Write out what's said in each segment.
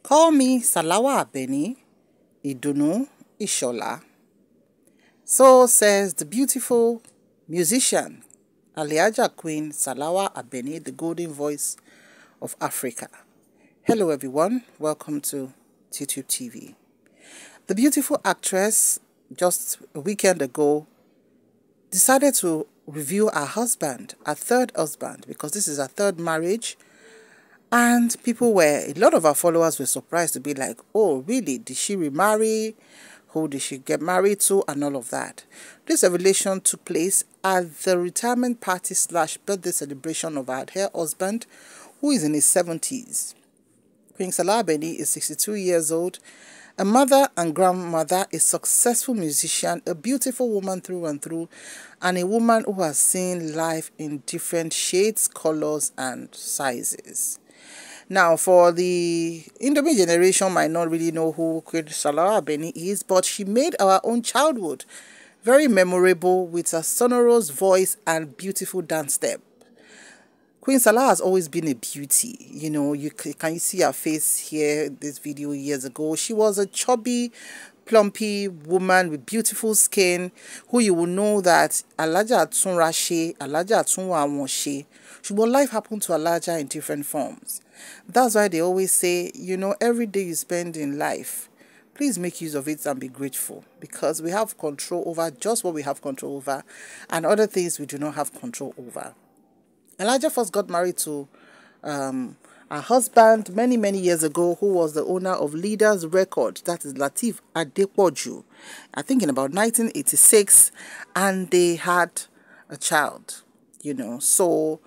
Call me Salawa Abeni Idunu Ishola. So says the beautiful musician, Aliaja Queen Salawa Abeni, the golden voice of Africa. Hello everyone, welcome to YouTube TV. The beautiful actress just a weekend ago decided to review her husband, her third husband, because this is her third marriage. And a lot of our followers were surprised to be like, oh, really? Did she remarry? Who did she get married to? And all of that. This revelation took place at the retirement party / birthday celebration of her dear husband, who is in his 70s. Queen Salawa Abeni is 62 years old, a mother and grandmother, a successful musician, a beautiful woman through and through, and a woman who has seen life in different shades, colors, and sizes. Now, for the Indomie generation might not really know who Queen Salawa Abeni is, but she made our own childhood very memorable with her sonorous voice and beautiful dance step. Queen Salawa has always been a beauty. You know, can you see her face here, this video years ago? She was a chubby, plumpy woman with beautiful skin, who you will know that Alaja Atunrashe, Alaja Atunwawonshe. But life happened to Alaja in different forms. That's why they always say, you know, every day you spend in life, please make use of it and be grateful, because we have control over just what we have control over, and other things we do not have control over. Alaja first got married to her husband many years ago, who was the owner of Leaders Record, that is Lateef Adepoju, I think in about 1986, and they had a child, you know. So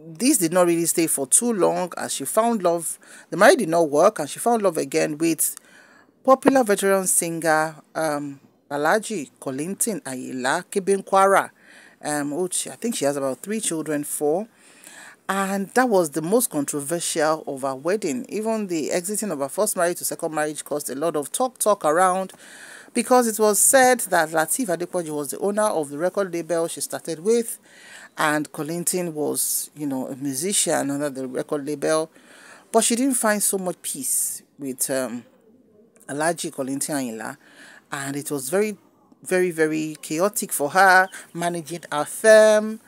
this did not really stay for too long, as she found love. The marriage did not work, and she found love again with popular veteran singer Alhaji Kollington Ayinla Kebenkwara, which I think she has about 3 children for. And that was the most controversial of her wedding. Even the exiting of her first marriage to second marriage caused a lot of talk around, because it was said that Lateef Adepoju was the owner of the record label she started with, and Kollington was, you know, a musician under the record label. But she didn't find so much peace with Alhaji Kollington Ayinla, and it was very chaotic for her, managing her fame,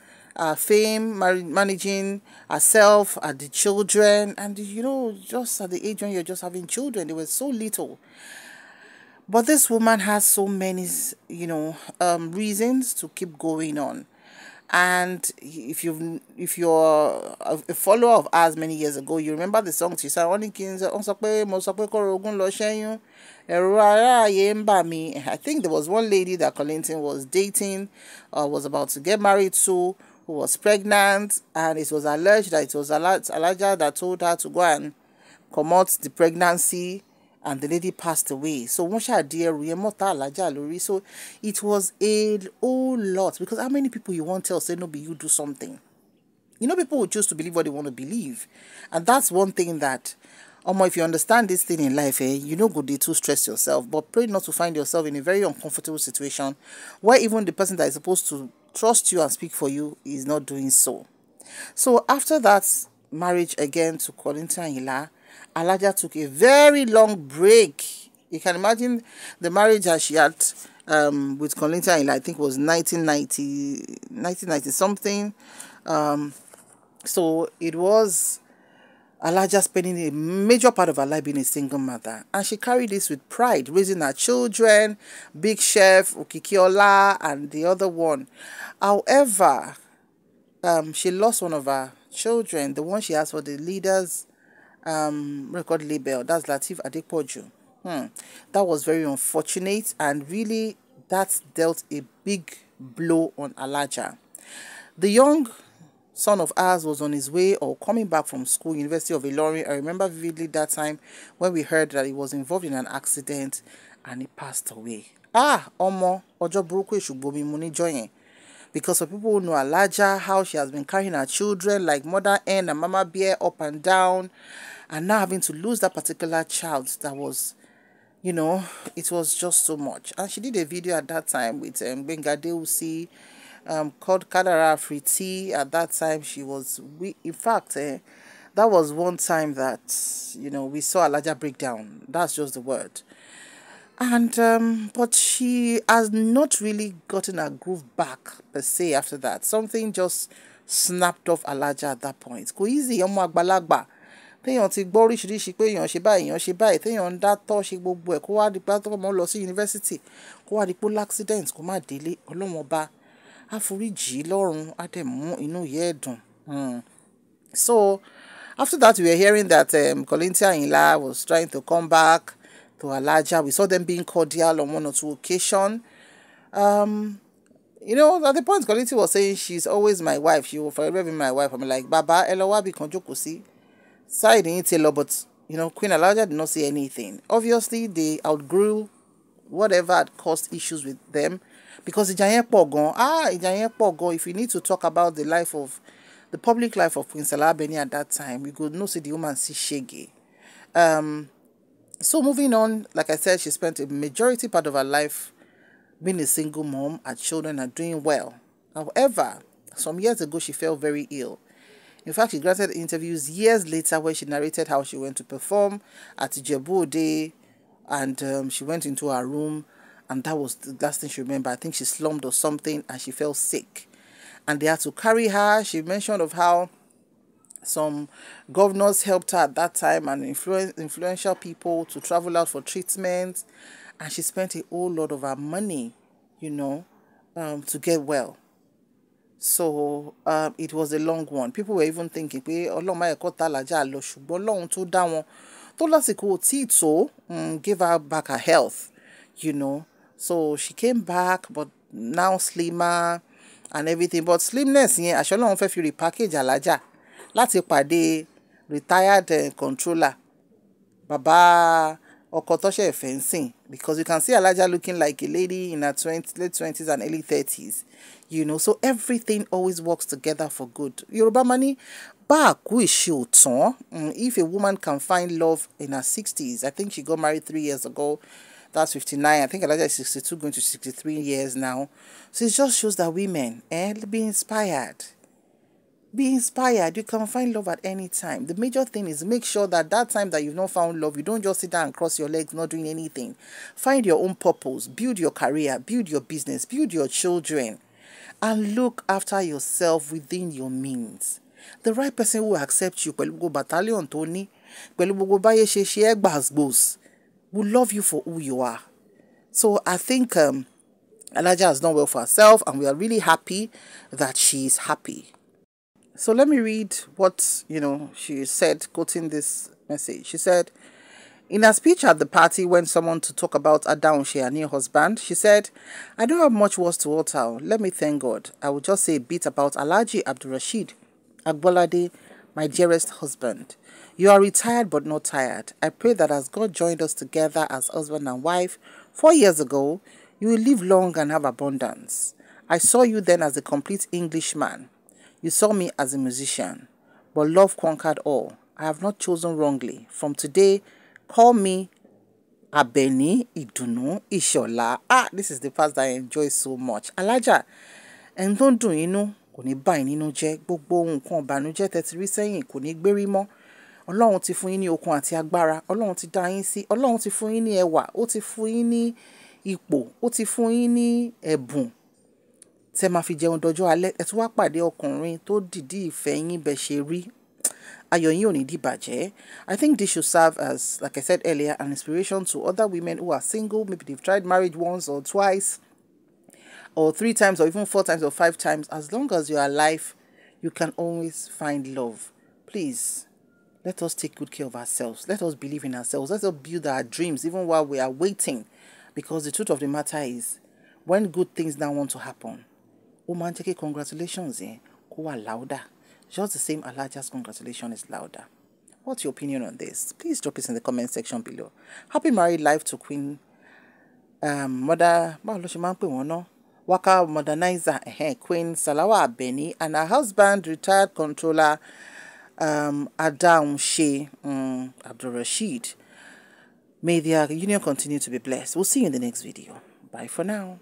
managing herself and the children. And you know, just at the age when you're just having children, they were so little. But this woman has so many, you know, reasons to keep going on. And if you're a follower of ours many years ago, you remember the song she sang, I think there was one lady that Kollington was dating, was about to get married to, who was pregnant, and it was alleged that it was Alaja that told her to go and promote the pregnancy, and the lady passed away. So so it was a whole lot, because how many people you want to tell say no be you do something? You know, people will choose to believe what they want to believe. And that's one thing that, if you understand this thing in life, you know, go dey too stress yourself, but pray not to find yourself in a very uncomfortable situation where even the person that is supposed to trust you and speak for you is not doing so. So after that marriage again to Kollington Ayinla, Alaja took a very long break. You can imagine the marriage that she had with Kollington Ayinla, I think was 1990 something. So it was Alaja spending a major part of her life being a single mother. And she carried this with pride, raising her children, Big Chef, Okikiola, and the other one. However, she lost one of her children, the one she has for the Leaders record label, that's Lateef Adepoju. That was very unfortunate, and really that dealt a big blow on Alaja. The young son of ours was on his way or coming back from school, University of Ilorin. I remember vividly that time when we heard that he was involved in an accident and he passed away. Ojo buruku esugbomi mo ni joyin. Because for people who know Alaja, how she has been carrying her children like mother hen and mama bear up and down, and now having to lose that particular child, that was, you know, it was just so much. And she did a video at that time with Benga Deusi, called Kadara Friti. At that time, she was, in fact, that was one time that, we saw Alaja break down. That's just the word. And but she has not really gotten her groove back per se after that. Something just snapped off Alaja at that point. Kò easy ọmọ àgbàlagbà. Téèyàn ti gbọ́ oríṣiríṣi pé èèyàn ṣe báyìí, èèyàn ṣe báyìí, téèyàn ń dá tọ́ ṣe gbogbo ẹ̀ kó wá di pé ọmọ lọ sí yunifásítì, kó wá di pé l'accident kó má délé, Ọlọ́run ọba àforíjì lọ́run á dẹ̀ mú inú ìyá ẹ̀ dùn. So after that, we were hearing that Kollington Ayinla was trying to come back to Alaja. We saw them being cordial on one or two occasions. At the point Kollington was saying she's always my wife, she will forever be my wife. I'm like, Baba, Elowa bi kan jókòó sí. Side didn't tell her, but Queen Alaja did not say anything. Obviously, they outgrew whatever had caused issues with them, because ìjà yẹn pọ̀ gan. If you need to talk about the public life of Queen Salawa Abeni at that time, you could know see the woman see shaggy. So moving on, like I said, she spent a majority part of her life being a single mom. Her children are doing well. However, some years ago, she fell very ill. In fact, she granted interviews years later where she narrated how she went to perform at Ijebu Ode, and she went into her room, and that was the last thing she remembered. I think she slumped or something, and she fell sick. And they had to carry her. She mentioned of how some governors helped her at that time and influential people to travel out for treatment. And she spent a whole lot of her money, to get well. So it was a long one. People were even thinking, Ọlọ́run má jẹ́ kó tá Alaja lọ, ṣùgbọ́n Ọlọ́run tó dá wọn tó lásìkò tí tó give her back her health, So she came back, but now slimmer and everything. But slimness yẹn àṣọ Ọlọ́run fẹ́ fi repackage Alaja láti pàdé retired controller bàbá ọkọ tó ṣe fencing, because you can see Alaja looking like a lady in her late 20s and early 30s, so everything always works together for good. Yoruba money, if a woman can find love in her 60s, I think she got married 3 years ago, that's 59. I think Alaja is 62, going to 63 years now. So it just shows that women, be inspired. Be inspired. You can find love at any time. The major thing is make sure that time that you've not found love, you don't just sit down and cross your legs, not doing anything. Find your own purpose. Build your career. Build your business. Build your children. And look after yourself within your means. The right person will accept you, battalion Tony, will love you for who you are. So I think Alaja has done well for herself, and we are really happy that she is happy. So let me read what, she said, quoting this message. She said, in her speech at the party when someone to talk about Adaunse, her new husband, she said, I don't have much words to utter. Let me thank God. I will just say a bit about Alhaji Abdulrasheed Agbolade, my dearest husband. You are retired but not tired. I pray that as God joined us together as husband and wife 4 years ago, you will live long and have abundance. I saw you then as a complete Englishman. You saw me as a musician, but love conquered all. I have not chosen wrongly. From today, call me Abeni Idunu Ishola. This is the part that I enjoy so much. Alaja, and don't do kò ní bá yín nínú jẹ́, gbogbo nǹkan ìbànújẹ́ tẹ́ ti rí sẹ́yìn kò ní gbérí mọ́. Ọlọ́run ti fún yín ní okun àti agbára. Ọlọ́run ti dá yín sí. Ọlọ́run ti fún yín ní ẹwà. Ó ti fún yín ní ipò. Ó ti fún yín ní ẹ̀bùn. Tẹ́ máa fi jẹun dọjọ́ alẹ́. Ẹ tún wá pàdé ọkùnrin tó dìdí ìfẹ́ yín bẹ́ ṣe rí. Ayọ̀ yín ò ní dìbàjẹ́. I think this should serve as, like I said earlier, an inspiration to other women who are single. Maybe they've tried marriage once or twice, or 3 times, or even 4 times, or 5 times. As long as you are alive, you can always find love. Please, let us take good care of ourselves. Let us believe in ourselves. Let us build our dreams even while we are waiting. Because the truth of the matter is, when good things now want to happen, Omanteke, congratulations, who are louder. Just the same, Alaja's congratulations is louder. What's your opinion on this? Please drop it in the comment section below. Happy married life to Queen Mother Waka Modernizer, Queen Salawa Abeni, and her husband, retired controller Adaunse Abdulrasheed. May their union continue to be blessed. We'll see you in the next video. Bye for now.